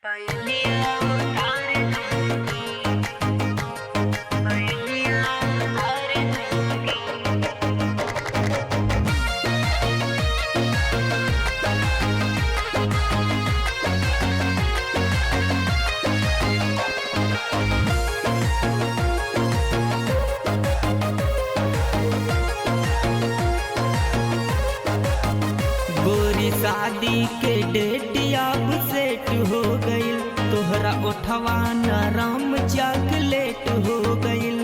पहेलियाँ उतार दूँगी, पहेलियाँ उतार दूँगी। गोरी शादी के डेट अब सेट हो गईल, तोहरा उठवा नरम चॉकलेट हो गईल।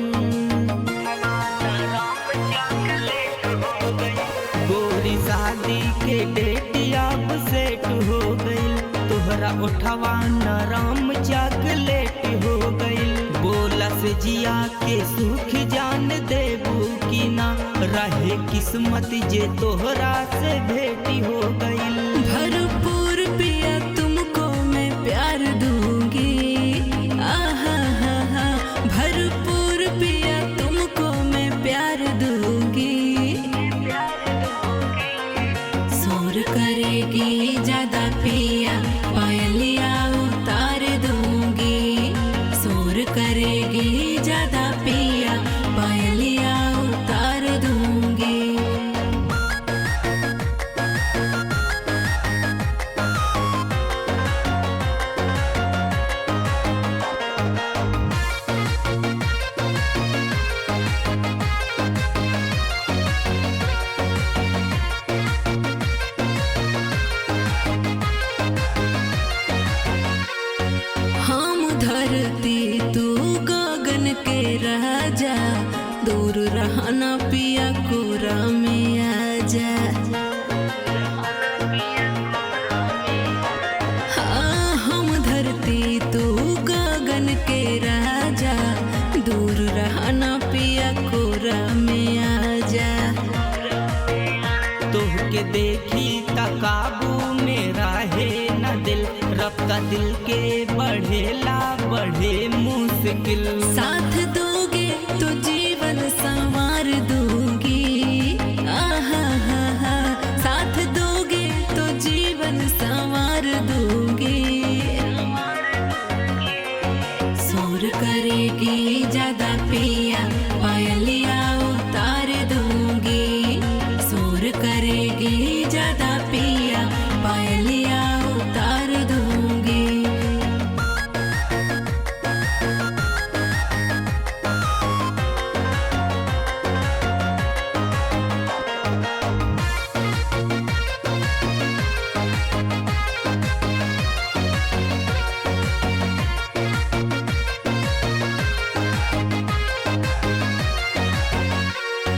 गोरी शादी के डेट अब सेट हो गईल, तोहरा उठवा नरम चॉकलेट हो गईल। बोला से जिया के सुख जान देबू की ना, रहे किस्मत जे तोहरा से भेटी हो गईल। भरपूर पिया तुमको मैं प्यार दूंगी, आहा हा हा। भरपूर पिया तुमको मैं प्यार दूंगी। शोर करेगी ज्यादा पिया, पायलियाँ उतार दूंगी। शोर करेगी ज्यादा पिया, पायलियाँ उतार दूंगी। हम धरती तू गगन के राजा, दूर रहना पिया कोरा में आजा। हाँ हम धरती तू गगन के राजा, दूर रहना पिया कोरा में आजा। तोहके देखी तकाबू में रहे न दिल, रफ्ता दिल के बढ़ेला बढ़े मुश्किल। साथ दोगे तो जीवन संवार दूंगी, आहा हा हा। साथ दोगे तो जीवन संवार दूंगी। शोर करेगी ज्यादा पिया, पायलियाँ उतार दूंगी। शोर करेगी ज्यादा पिया, पायलियाँ उतार दूंगी।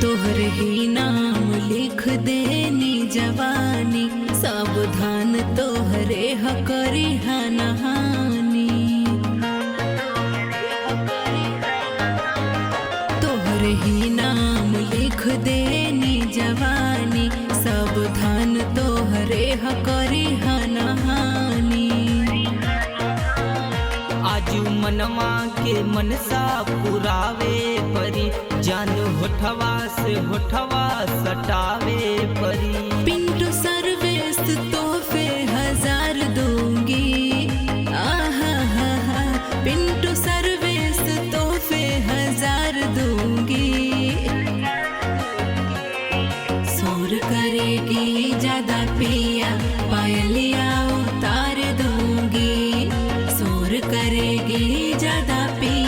तोहर ही नाम लिख देनी जवानी, सावधान तोहरे हकरी हानि। तोहर ही नाम लिख देनी जवानी, सावधान तोहरे हकरी हानि। आजू मनवा के मनसा पुरावे परी, जान होठवा से होठवा सटावे परी। पिंटू सर्वेश तोहफे 1000 दूंगी, आहा हा हा। पिंटू सर्वेश तोहफे 1000 दूंगी। शोर करेगी ज्यादा पिया, पायलियाँ उतार दूंगी। शोर करेगी ज्यादा पिया।